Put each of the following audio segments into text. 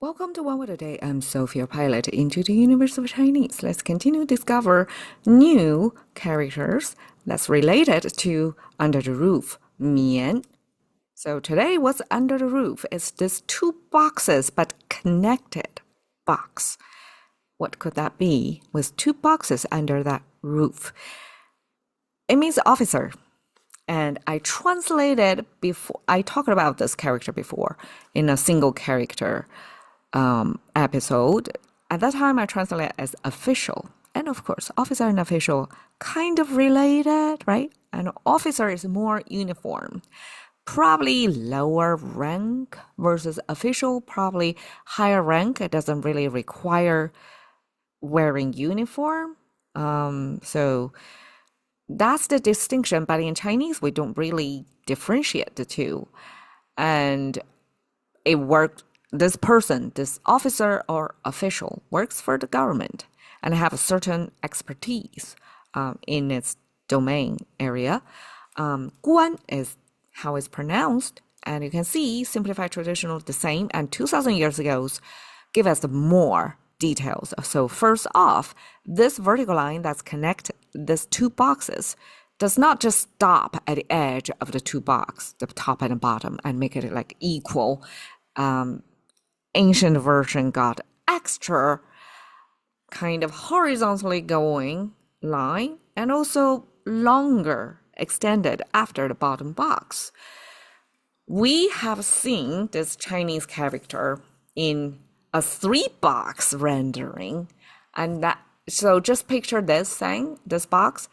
Welcome to One Word a Day. I'm Sophie, your pilot into the universe of Chinese. Let's continue to discover new characters that's related to under the roof, mian. So today, what's under the roof is this two boxes but connected box. What could that be with two boxes under that roof? It means officer. And I translated before, I talked about this character before in a single character episode. At that time, I translated as official. And of course, officer and official kind of related, right? An officer is more uniform, probably lower rank versus official, probably higher rank. It doesn't really require wearing uniform. So that's the distinction. But in Chinese, we don't really differentiate the two. And it worked. This person, this officer or official, works for the government and have a certain expertise in its domain area. Guān is how it's pronounced, and you can see simplified traditional the same, and 2,000 years ago give us more details. So first off, this vertical line that's connected these two boxes does not just stop at the edge of the two boxes, the top and the bottom, and make it like equal. Ancient version got extra kind of horizontally going line and also longer extended after the bottom box. We have seen this Chinese character in a 3-box rendering, and that so just picture this thing, this box,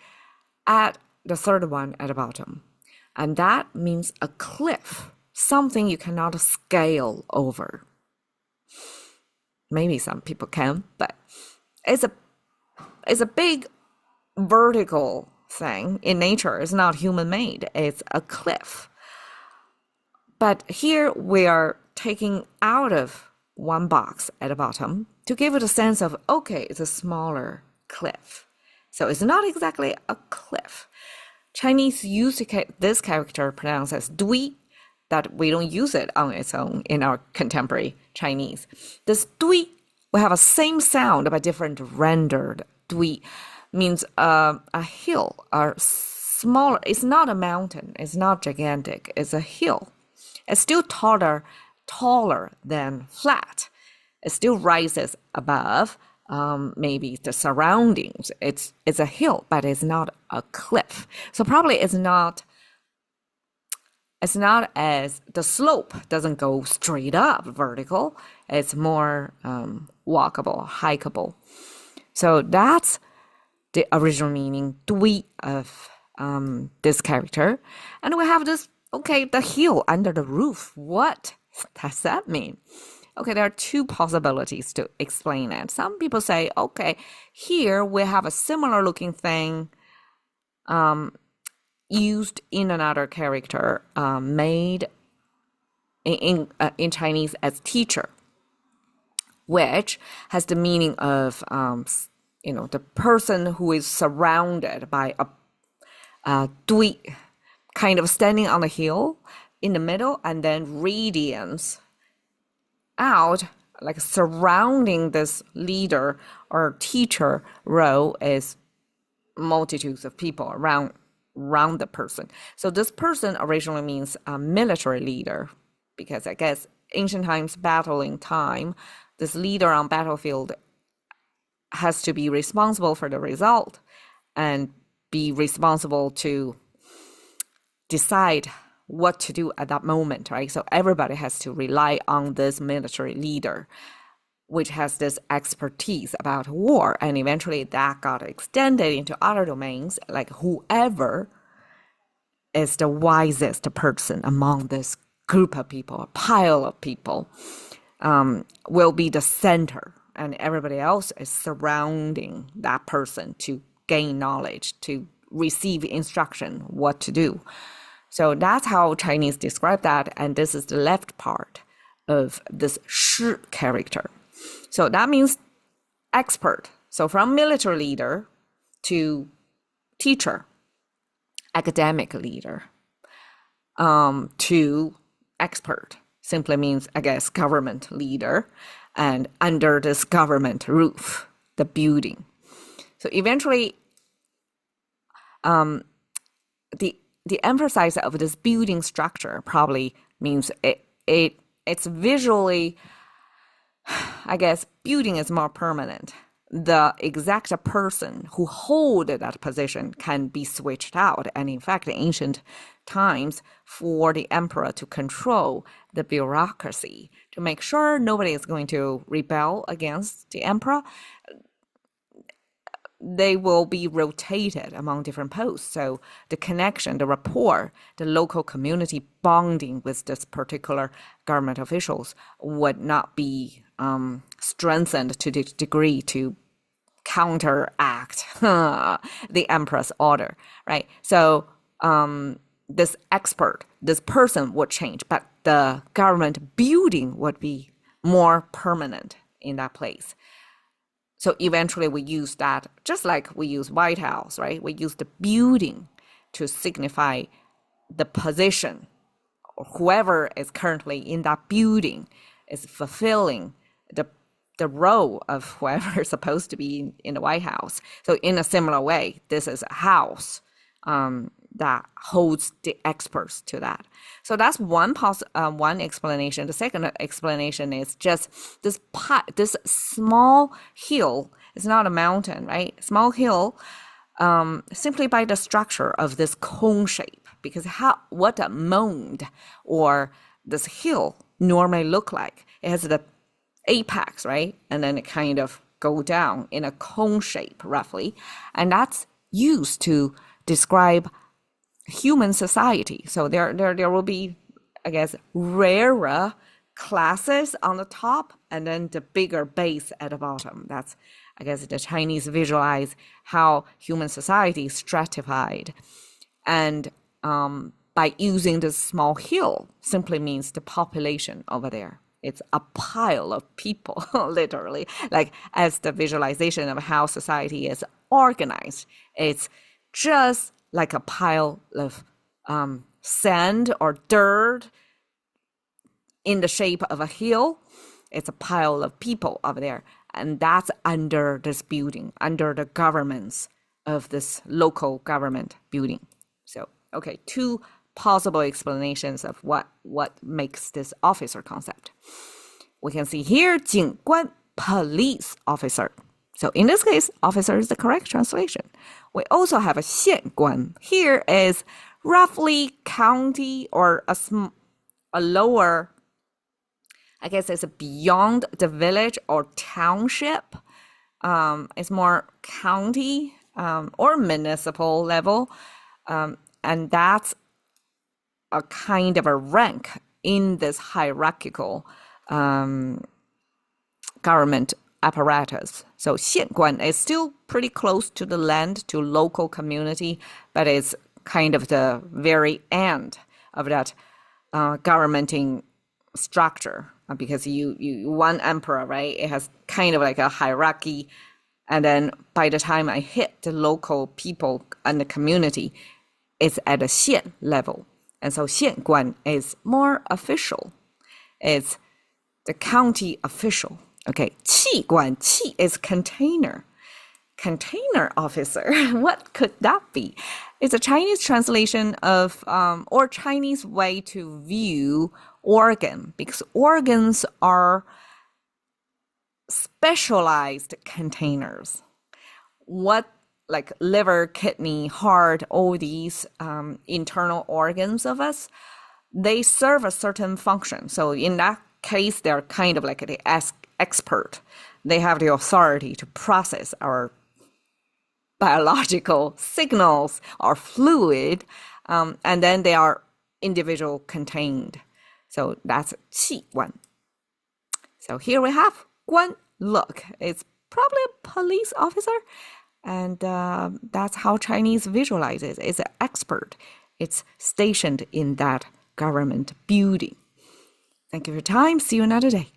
at the third one at the bottom, and that means a cliff, something you cannot scale over. Maybe some people can, but it's a big vertical thing in nature. It's not human made. It's a cliff. But here we are taking out of one box at the bottom to give it a sense of, okay, it's a smaller cliff. So it's not exactly a cliff. Chinese use this character pronounced as dui, that we don't use it on its own in our contemporary Chinese. This dui, we have a same sound but different rendered. Dui means a hill, or smaller. It's not a mountain. It's not gigantic. It's a hill. It's still taller than flat. It still rises above maybe the surroundings. It's a hill, but it's not a cliff. So probably it's not as the slope doesn't go straight up vertical. It's more walkable, hikeable. So that's the original meaning, dui, of this character. And we have this, okay, the hill under the roof. What does that mean? Okay, there are two possibilities to explain it. Some people say, okay, here we have a similar looking thing used in another character, made in Chinese as teacher, which has the meaning of the person who is surrounded by a dui, kind of standing on the hill in the middle, and then radiance out, like surrounding this leader or teacher role is multitudes of people around the person. So this person originally means a military leader, because I guess ancient times, battling time, this leader on battlefield has to be responsible for the result and be responsible to decide what to do at that moment, right? So everybody has to rely on this military leader, which has this expertise about war. And eventually that got extended into other domains, like whoever is the wisest person among this group of people, a pile of people, will be the center, and everybody else is surrounding that person to gain knowledge, to receive instruction, what to do. So that's how Chinese describe that, and this is the left part of this shi character. So that means expert. So from military leader to teacher, academic leader, to expert. simply means, I guess, government leader, and under this government roof, the building. So eventually, the emphasis of this building structure probably means it's visually, I guess, building is more permanent. The exact person who hold that position can be switched out. And in fact, in ancient times, for the emperor to control the bureaucracy, to make sure nobody is going to rebel against the emperor, they will be rotated among different posts. So the connection, the rapport, the local community bonding with this particular government officials would not be strengthened to the degree to counteract the emperor's order, right? So this expert, this person would change, but the government building would be more permanent in that place. So eventually we use that, just like we use White House, right? We use the building to signify the position, or whoever is currently in that building is fulfilling the role of whoever is supposed to be in the White House. So in a similar way, this is a house that holds the experts to that. So that's one explanation. The second explanation is just this small hill. It's not a mountain, right? Small hill, simply by the structure of this cone shape, because what a mound or this hill normally look like. It has the apex, right? And then it kind of go down in a cone shape, roughly. And that's used to describe human society. So there will be, I guess, rarer classes on the top and then the bigger base at the bottom. That's, I guess, the Chinese visualize how human society is stratified. And by using this small hill simply means the population over there. It's a pile of people, literally, like as the visualization of how society is organized. It's just like a pile of sand or dirt in the shape of a hill. It's a pile of people over there. And that's under this building, under the governments of this local government building. So, okay, two possible explanations of what makes this officer concept. We can see here, 警官, police officer. So in this case, officer is the correct translation. We also have a 县官. Here is roughly county or a lower, I guess it's beyond the village or township. It's more county or municipal level. And that's a kind of a rank in this hierarchical government apparatus. So 县官 is still pretty close to the land, to local community, but it's kind of the very end of that governmenting structure, because you one emperor, right? It has kind of like a hierarchy, and then by the time I hit the local people and the community, it's at a 县 level. And so 县官 is more official. It's the county official. Okay, 气官, 气 is container. Container officer, what could that be? It's a Chinese translation of, or Chinese way to view organ, because organs are specialized containers. What, like liver, kidney, heart, all these internal organs of us, they serve a certain function. So in that case, they're kind of like the expert. They have the authority to process our biological signals or fluid, and then they are individual contained. So that's 气官. So here we have 官. Look, it's probably a police officer, and that's how Chinese visualizes. It's an expert. It's stationed in that government building. Thank you for your time. See you another day.